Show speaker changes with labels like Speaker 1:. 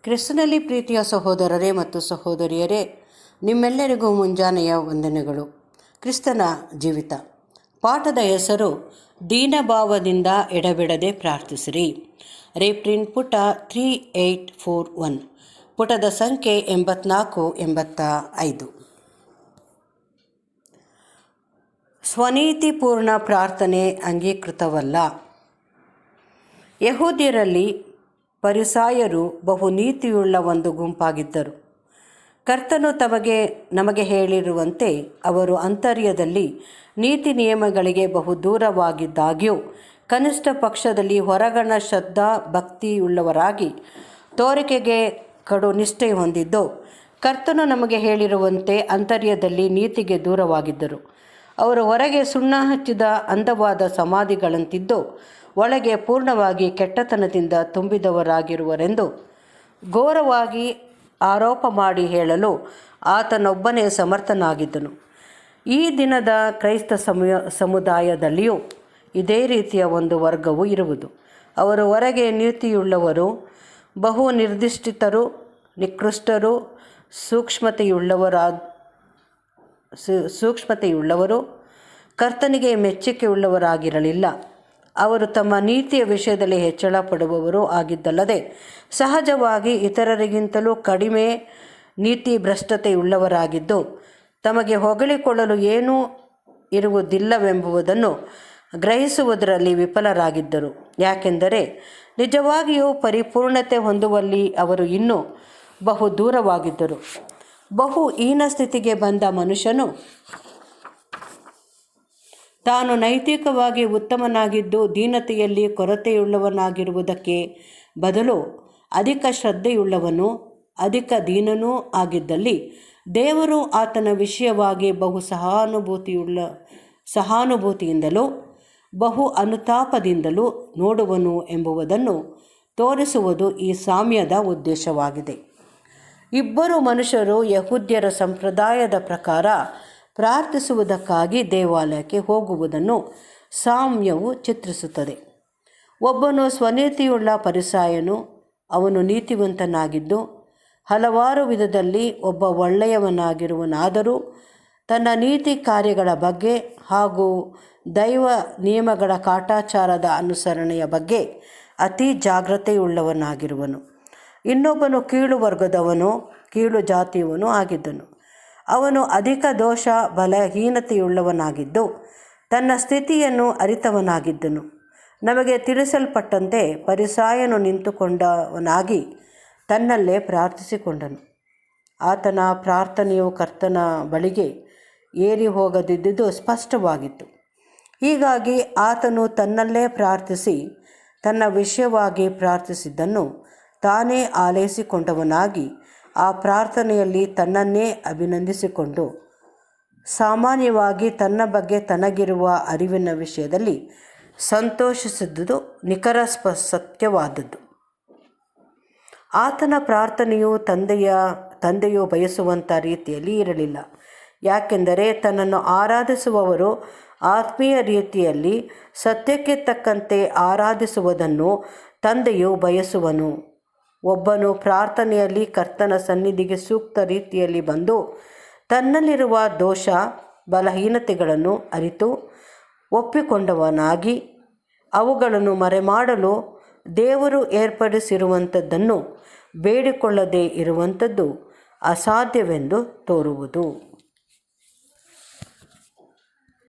Speaker 1: ಕ್ರಿಸ್ತನಲ್ಲಿ ಪ್ರೀತಿಯ ಸಹೋದರರೇ ಮತ್ತು ಸಹೋದರಿಯರೇ, ನಿಮ್ಮೆಲ್ಲರಿಗೂ ಮುಂಜಾನೆಯ ವಂದನೆಗಳು. ಕ್ರಿಸ್ತನ ಜೀವಿತ ಪಾಠದ ಹೆಸರು ದೀನಭಾವದಿಂದ ಎಡಬಿಡದೆ ಪ್ರಾರ್ಥಿಸಿರಿ. ರೇಪ್ರಿನ್ ಪುಟ 3841, ಪುಟದ ಸಂಖ್ಯೆ 84-85. ಸ್ವನೀತಿಪೂರ್ಣ ಪ್ರಾರ್ಥನೆ ಅಂಗೀಕೃತವಲ್ಲ. ಯಹೂದ್ಯರಲ್ಲಿ ಫರಿಸಾಯರು ಬಹು ನೀತಿಯುಳ್ಳ ಒಂದು ಗುಂಪಾಗಿದ್ದರು. ಕರ್ತನು ನಮಗೆ ಹೇಳಿರುವಂತೆ ಅವರು ಅಂತರ್ಯದಲ್ಲಿ ನೀತಿ ನಿಯಮಗಳಿಗೆ ಬಹು ದೂರವಾಗಿದ್ದಾಗ್ಯೂ ಕನಿಷ್ಠ ಪಕ್ಷದಲ್ಲಿ ಹೊರಗಣ ಶ್ರದ್ಧಾ ಭಕ್ತಿಯುಳ್ಳವರಾಗಿ ತೋರಿಕೆಗೆ ಕಡು ನಿಷ್ಠೆ ಹೊಂದಿದ್ದು, ಕರ್ತನು ನಮಗೆ ಹೇಳಿರುವಂತೆ ಅಂತರ್ಯದಲ್ಲಿ ನೀತಿಗೆ ದೂರವಾಗಿದ್ದರು. ಅವರು ಹೊರಗೆ ಸುಣ್ಣ ಹಚ್ಚಿದ ಅಂದವಾದ ಸಮಾಧಿಗಳಂತಿದ್ದು, ಒಳಗೆ ಪೂರ್ಣವಾಗಿ ಕೆಟ್ಟತನದಿಂದ ತುಂಬಿದವರಾಗಿರುವರೆಂದು ಘೋರವಾಗಿ ಆರೋಪ ಮಾಡಿ ಹೇಳಲು ಆತನೊಬ್ಬನೇ ಸಮರ್ಥನಾಗಿದ್ದನು. ಈ ದಿನದ ಕ್ರೈಸ್ತ ಸಮುದಾಯದಲ್ಲಿಯೂ ಇದೇ ರೀತಿಯ ಒಂದು ವರ್ಗವು ಇರುವುದು. ಅವರು ಹೊರಗೆ ನೀತಿಯುಳ್ಳವರು, ಬಹು ನಿರ್ದಿಷ್ಟರು, ನಿಕೃಷ್ಟರು, ಸೂಕ್ಷ್ಮತೆಯುಳ್ಳವರು, ಕರ್ತನಿಗೆ ಮೆಚ್ಚುಗೆಯುಳ್ಳವರಾಗಿರಲಿಲ್ಲ. ಅವರು ತಮ್ಮ ನೀತಿಯ ವಿಷಯದಲ್ಲಿ ಹೆಚ್ಚಳ ಪಡುವವರು ಆಗಿದ್ದಲ್ಲದೆ ಸಹಜವಾಗಿ ಇತರರಿಗಿಂತಲೂ ಕಡಿಮೆ ನೀತಿ ಭ್ರಷ್ಟತೆಯುಳ್ಳವರಾಗಿದ್ದು, ತಮಗೆ ಹೊಗಳಿಕೊಳ್ಳಲು ಏನೂ ಇರುವುದಿಲ್ಲವೆಂಬುದನ್ನು ಗ್ರಹಿಸುವುದರಲ್ಲಿ ವಿಫಲರಾಗಿದ್ದರು. ಯಾಕೆಂದರೆ ನಿಜವಾಗಿಯೂ ಪರಿಪೂರ್ಣತೆ ಹೊಂದುವಲ್ಲಿ ಅವರು ಇನ್ನೂ ಬಹು ದೂರವಾಗಿದ್ದರು. ಬಹು ಹೀನ ಸ್ಥಿತಿಗೆ ಬಂದ ಮನುಷ್ಯನು ತಾನು ನೈತಿಕವಾಗಿ ಉತ್ತಮನಾಗಿದ್ದು ದೀನತೆಯಲ್ಲಿ ಕೊರತೆಯುಳ್ಳವನಾಗಿರುವುದಕ್ಕೆ ಬದಲು ಅಧಿಕ ಶ್ರದ್ಧೆಯುಳ್ಳವನು, ಅಧಿಕ ದೀನನೂ ಆಗಿದ್ದಲ್ಲಿ ದೇವರು ಆತನ ವಿಷಯವಾಗಿ ಬಹು ಸಹಾನುಭೂತಿಯಿಂದಲೂ ಬಹು ಅನುತಾಪದಿಂದಲೂ ನೋಡುವನು ಎಂಬುದನ್ನು ತೋರಿಸುವುದು ಈ ಸಾಮ್ಯದ ಉದ್ದೇಶವಾಗಿದೆ. ಇಬ್ಬರು ಮನುಷ್ಯರು ಯಹೂದ್ಯರ ಸಂಪ್ರದಾಯದ ಪ್ರಕಾರ ಪ್ರಾರ್ಥಿಸುವುದಕ್ಕಾಗಿ ದೇವಾಲಯಕ್ಕೆ ಹೋಗುವುದನ್ನು ಸಾಮ್ಯವು ಚಿತ್ರಿಸುತ್ತದೆ. ಒಬ್ಬನು ಸ್ವನೀತಿಯುಳ್ಳ ಫರಿಸಾಯನು. ಅವನು ನೀತಿವಂತನಾಗಿದ್ದು ಹಲವಾರು ವಿಧದಲ್ಲಿ ಒಬ್ಬ ಒಳ್ಳೆಯವನಾಗಿರುವನಾದರೂ ತನ್ನ ನೀತಿ ಕಾರ್ಯಗಳ ಬಗ್ಗೆ ಹಾಗೂ ದೈವ ನಿಯಮಗಳ ಕಾಟಾಚಾರದ ಅನುಸರಣೆಯ ಬಗ್ಗೆ ಅತಿ ಜಾಗ್ರತೆಯುಳ್ಳವನಾಗಿರುವನು. ಇನ್ನೊಬ್ಬನು ಕೀಳು ವರ್ಗದವನು, ಕೀಳು ಜಾತಿಯವನು ಆಗಿದ್ದನು. ಅವನು ಅಧಿಕ ದೋಷ ಬಲಹೀನತೆಯುಳ್ಳವನಾಗಿದ್ದು ತನ್ನ ಸ್ಥಿತಿಯನ್ನು ಅರಿತವನಾಗಿದ್ದನು. ನಮಗೆ ತಿಳಿಸಲ್ಪಟ್ಟಂತೆ ಫರಿಸಾಯನು ನಿಂತುಕೊಂಡವನಾಗಿ ತನ್ನಲ್ಲೇ ಪ್ರಾರ್ಥಿಸಿಕೊಂಡನು. ಆತನ ಪ್ರಾರ್ಥನೆಯು ಕರ್ತನ ಬಳಿಗೆ ಏರಿ ಹೋಗದಿದ್ದುದು ಸ್ಪಷ್ಟವಾಗಿತ್ತು. ಹೀಗಾಗಿ ಆತನು ತನ್ನಲ್ಲೇ ಪ್ರಾರ್ಥಿಸಿ ತನ್ನ ವಿಷಯವಾಗಿ ಪ್ರಾರ್ಥಿಸಿದ್ದನ್ನು ತಾನೇ ಆಲೈಸಿಕೊಂಡವನಾಗಿ ಆ ಪ್ರಾರ್ಥನೆಯಲ್ಲಿ ತನ್ನನ್ನೇ ಅಭಿನಂದಿಸಿಕೊಂಡು ಸಾಮಾನ್ಯವಾಗಿ ತನ್ನ ಬಗ್ಗೆ ತನಗಿರುವ ಅರಿವಿನ ವಿಷಯದಲ್ಲಿ ಸಂತೋಷಿಸಿದುದು ನಿಖರ ಸತ್ಯವಾದದ್ದು. ಆತನ ಪ್ರಾರ್ಥನೆಯು ತಂದೆಯು ಬಯಸುವಂಥ ರೀತಿಯಲ್ಲಿ ಇರಲಿಲ್ಲ. ಯಾಕೆಂದರೆ ತನ್ನನ್ನು ಆರಾಧಿಸುವವರು ಆತ್ಮೀಯ ರೀತಿಯಲ್ಲಿ ಸತ್ಯಕ್ಕೆ ತಕ್ಕಂತೆ ಆರಾಧಿಸುವುದನ್ನು ತಂದೆಯು ಬಯಸುವನು. ಒಬ್ಬನು ಪ್ರಾರ್ಥನೆಯಲ್ಲಿ ಕರ್ತನ ಸನ್ನಿಧಿಗೆ ಸೂಕ್ತ ರೀತಿಯಲ್ಲಿ ಬಂದು ತನ್ನಲ್ಲಿರುವ ದೋಷ ಬಲಹೀನತೆಗಳನ್ನು ಅರಿತು ಒಪ್ಪಿಕೊಂಡವನಾಗಿ ಅವುಗಳನ್ನು ಮರೆಮಾಡಲು ದೇವರು ಏರ್ಪಡಿಸಿರುವಂಥದ್ದನ್ನು ಬೇಡಿಕೊಳ್ಳದೇ ಇರುವಂಥದ್ದು ಅಸಾಧ್ಯವೆಂದು ತೋರುವುದು.